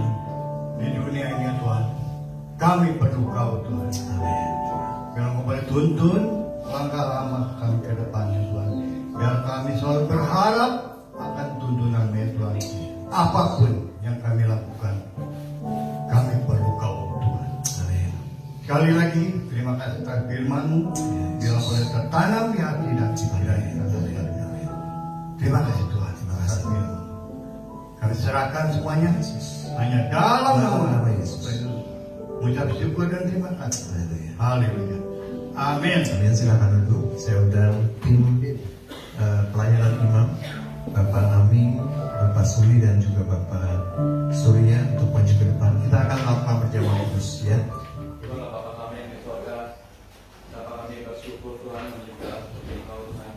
di dunia ini ya Tuhan, kami perlu Kau Tuhan. Amin. Biar Engkau boleh tuntun langkah-langkah kami ke depannya Tuhan. Biar kami selalu berharap akan tuntunan-Mu ya Tuhan. Apapun yang kami lakukan, kami perlu Kau Tuhan. Amin. Sekali lagi, terima kasih atas firman-Mu. Biar boleh tertanam di hati dan pikiran kita. Terima kasih Tuhan. Terima kasih. Atas firman. Kami serahkan semuanya hanya dalam nama Yesus. Mengucap syukur dan terima kasih. Haleluya. Haleluya. Amin. Amin. Silakan duduk. Saya undang tim pelayanan imam, Bapak Aming, Bapak Suri dan juga Bapak Surya untuk maju ke depan. Kita akan melakukan perjamuan kudus ya. Terima Bapa kami yang di surga, Bapa kami bersyukur Tuhan menjaga Engkau Tuhan,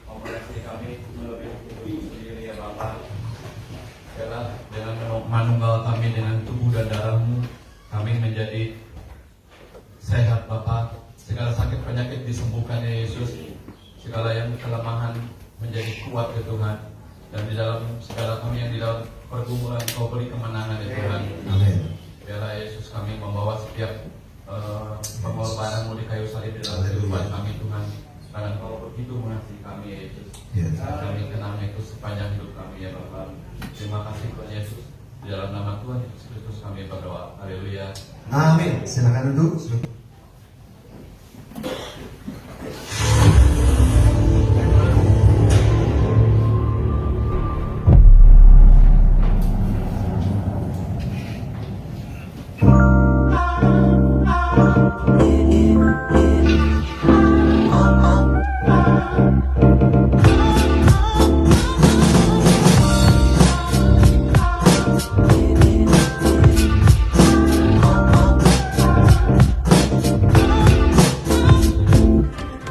mengasihi kami melebihi hidup sendiri ya Bapa. Biarlah dengan manunggal kami dengan tubuh dan darah-Mu, kami menjadi sehat Bapa. Segala sakit penyakit disembuhkan ya Yesus. Segala yang kelemahan menjadi kuat ya Tuhan. Dan di dalam segala kami yang di dalam pergumulan Kau beri kemenangan ya Tuhan. Amin. Biarlah Yesus kami membawa setiap pengorbanan-Mu di kayu salib di dalam kehidupan kami Tuhan. Karena Kau begitu mengasihi kami ya Yesus. Ya. Kami kenang itu sepanjang hidup kami ya Bapa. Terima kasih Tuhan Yesus. Di dalam nama Tuhan Yesus Kristus kami berdoa. Haleluya. Amin. Silakan duduk.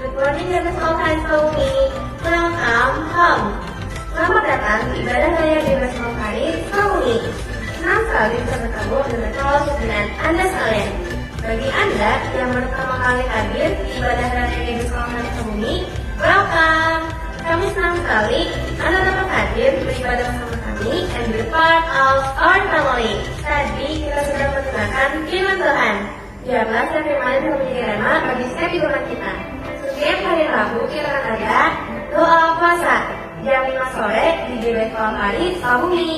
Good morning, Bebas All Time Sumi. Welcome home. Selamat datang di ibadah raya Bebas All Hari Sumi. Senang sekali bisa bertemu dan berdialog dengan Anda sekalian. Bagi Anda yang pertama kali hadir di ibadah raya Bebas All Hari Sumi, welcome. Kami senang sekali Anda dapat hadir beribadah bersama kami and be part of our family. Tadi kita sudah mendengarkan firman Tuhan. Biarlah setiap firman yang menjadi rema bagi setiap kehidupan kita. Setiap hari Rabu kita akan ada doa puasa jam 5 sore di GBK Hari Sukabumi.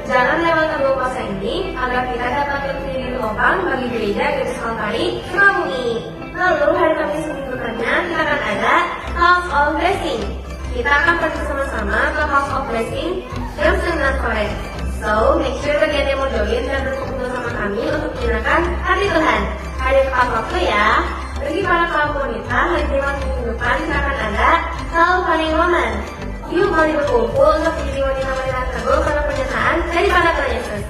Jangan lewatkan doa puasa ini agar kita dapat menjadi penopang bagi gereja GBK Hari Sukabumi. Lalu hari Kamis minggu depannya kita akan ada House of Blessing. Kita akan pergi bersama-sama ke House of Blessing jam 9 sore. So, make sure bagi yang mau join dan berkumpul sama kami untuk menyenangkan hari Tuhan. Hari tepat waktu ya. Bagi para kaum wanita, hari Jumat minggu depan kita akan ada Calvary Woman. Yuk mari berkumpul untuk menjadi wanita-wanita teguh pada pernyataan daripada Tuhan Yesus.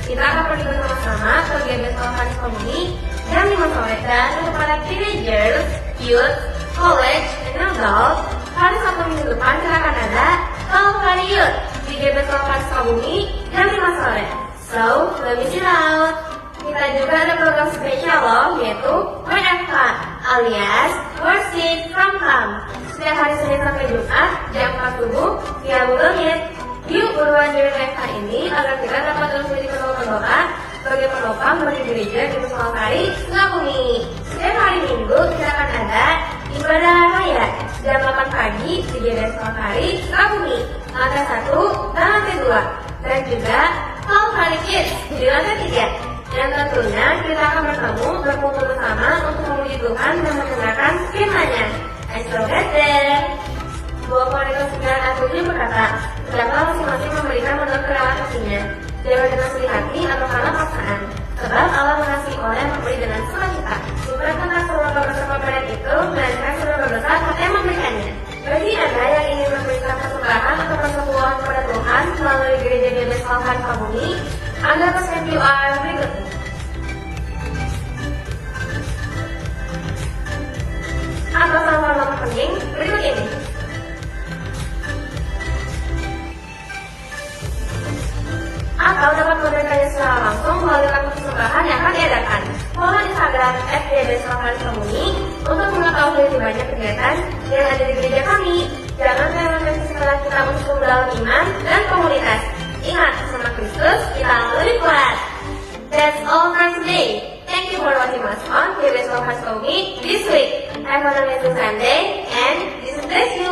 Kita akan pergi bersama-sama ke GBK Calvary Sukabumi jam 5 sore dan untuk para teenagers, youth, college, and adult, hari Sabtu minggu depan kita akan ada Calvary Youth di GBK Calvary Sukabumi jam 5 sore. So, don't miss it out. Kita juga ada program spesial loh, yaitu WFK alias Worship from Home. Setiap hari Senin sampai Jumat jam 4 subuh via Google Meet. Yuk buruan join WFK ini agar kita dapat terus menjadi penopang sebagai penopang bagi gereja di Musola Hari Sukabumi. Setiap hari Minggu kita akan ada ibadah raya jam 8 pagi di GBK Hari Sukabumi, lantai 1 dan lantai 2, dan juga Calvary Kids di lantai 3. Dan tentunya kita akan berkumpul bersama untuk memuji Tuhan dan mendengarkan firman-Nya. I so get there. Bahwa Korintus 9:7 berkata, hendaklah masing-masing memberikan menurut kerelaan hatinya, jangan dengan sedih hati atau karena paksaan. Sebab Allah mengasihi orang yang memberi dengan sukacita. Bukan tentang sebuah kebersamaan itu, melainkan sebuah kebersamaan hati yang memberikannya. Bagi Anda yang ingin memberikan persembahan atau persepuluhan kepada Tuhan melalui gereja GBK Calvary Sukabumi, Anda harus scan QR berikut. Atau salah nomor rekening berikut ini. Atau dapat memberikannya secara langsung melalui kartu persembahan yang akan diadakan. Follow Instagram @dbslokanskomuni untuk mengetahui lebih banyak kegiatan yang ada di gereja kami. Jangan lewatkan kesempatan kita untuk membangun iman dan komunitas. Ingat, bersama Kristus kita lebih kuat. That's all for today. Thank you for watching us on DBS Lokas Komi this week. Have an amazing Sunday and Jesus bless you.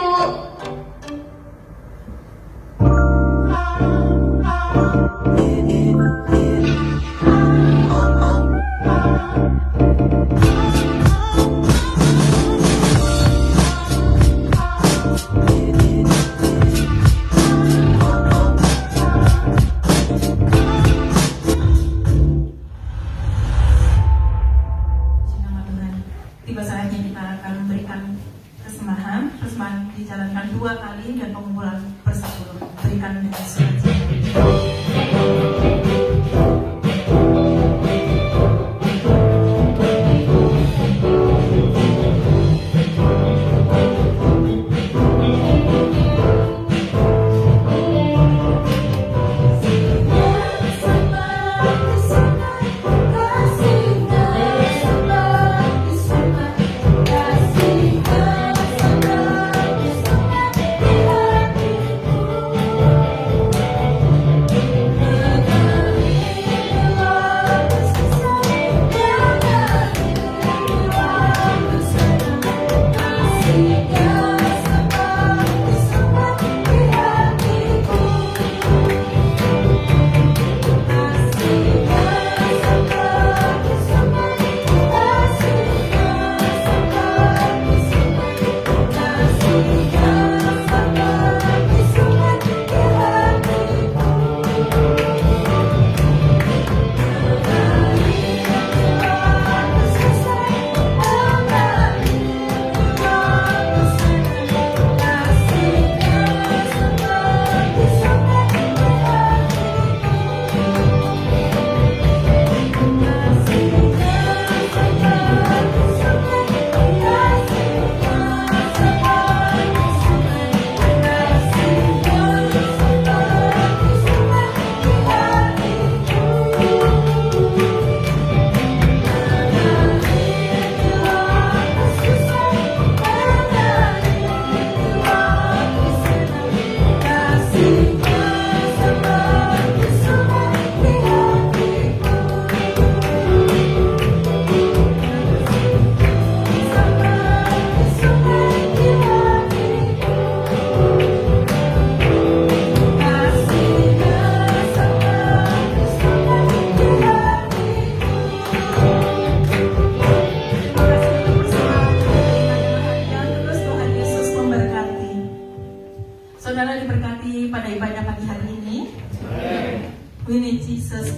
Tiba saatnya kita akan memberikan persembahan. Persembahan dijalankan 2 kali dan pengumpulan bersatu. Berikan dengan sukacita. Saudara diberkati pada ibadah pagi hari ini. We need Jesus.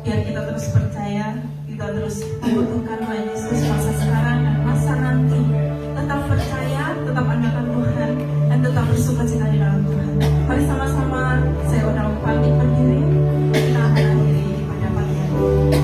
Biar kita terus percaya, kita terus membutuhkan Tuhan Yesus masa sekarang dan masa nanti. Tetap percaya, tetap andalkan Tuhan, dan tetap bersukacita di dalam Tuhan. Mari sama-sama saya undang pamit berdiri. Kita akan akhiri ibadah pagi hari ini.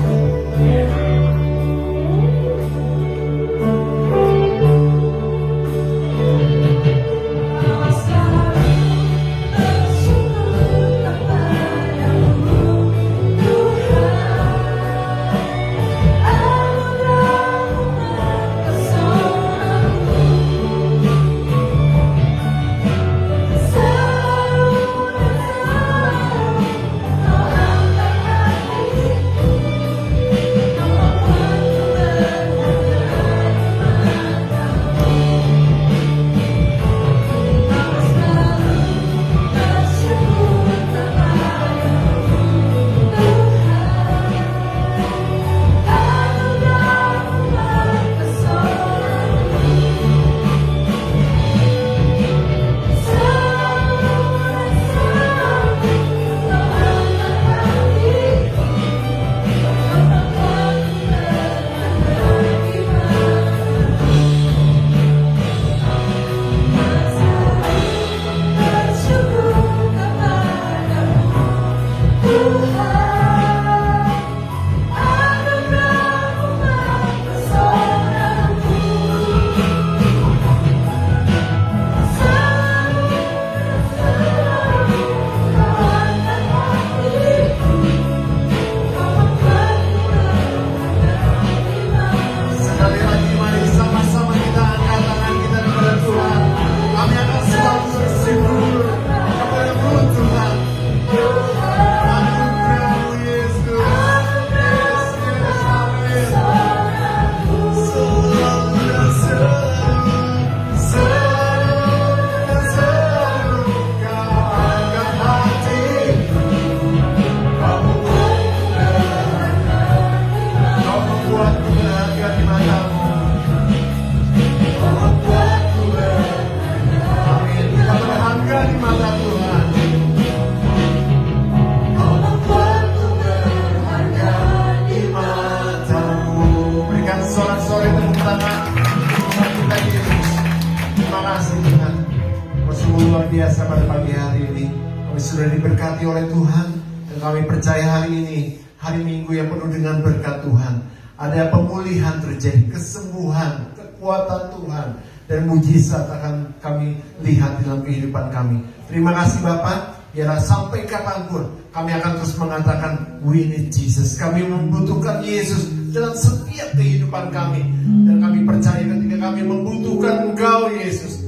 biasa pada pagi hari ini. Kami sudah diberkati oleh Tuhan. Dan kami percaya hari ini, hari Minggu yang penuh dengan berkat Tuhan. Ada pemulihan terjadi, kesembuhan, kekuatan Tuhan. Dan mujizat akan kami lihat dalam kehidupan kami. Terima kasih Bapak. Biarlah sampai kapanpun kami akan terus mengatakan we need Jesus. Kami membutuhkan Yesus dalam setiap kehidupan kami. Dan kami percaya ketika kami membutuhkan Engkau Yesus,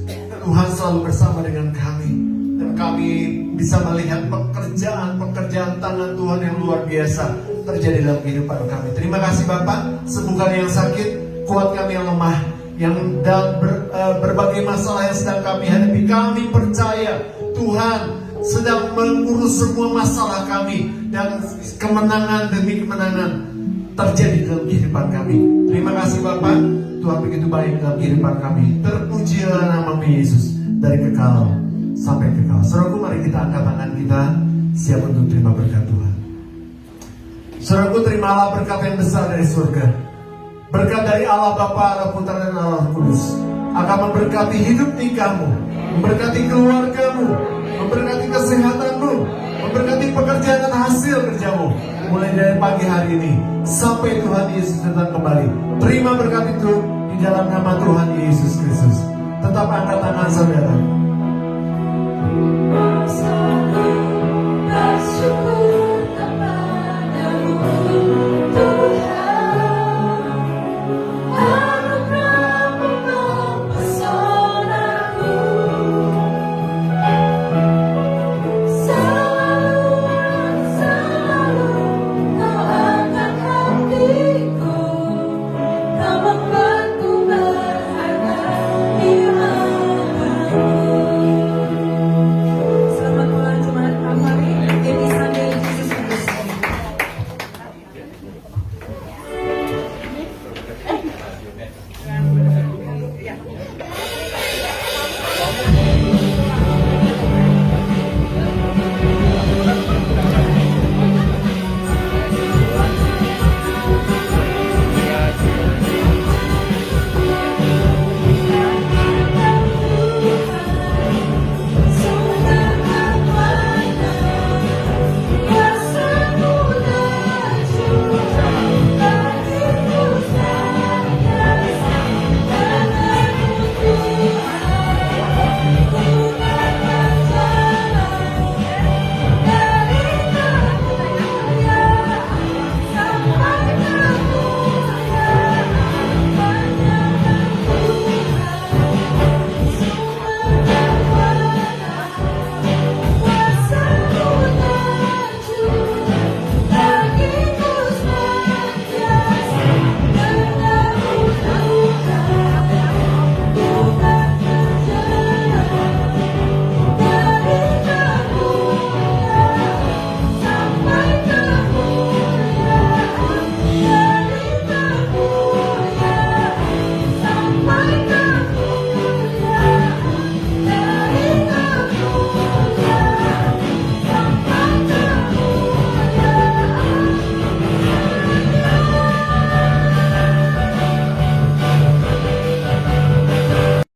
Tuhan selalu bersama dengan kami. Dan kami bisa melihat pekerjaan tangan Tuhan yang luar biasa terjadi dalam kehidupan kami. Terima kasih Bapak. Sembuhkan yang sakit, kuatkan yang lemah, yang dalam berbagai masalah yang sedang kami hadapi. Kami percaya Tuhan sedang mengurus semua masalah kami, dan kemenangan demi kemenangan terjadi dalam kehidupan kami. Terima kasih Bapak, Tuhan begitu baik dalam kehidupan kami. Terpujilah nama Yesus dari kekal sampai kekal. Saudaraku, mari kita angkat tangan kita, siap untuk terima berkat Tuhan. Saudaraku, terimalah berkat yang besar dari surga. Berkat dari Allah Bapa, Allah Putra dan Allah Kudus akan memberkati hidup nikahmu, memberkati keluargamu, memberkati kesehatanmu, memberkati pekerjaan dan hasil kerjamu. Mulai dari pagi hari ini sampai Tuhan Yesus datang kembali. Terima berkat itu di dalam nama Tuhan Yesus Kristus. Tetap angkat tangan saudara.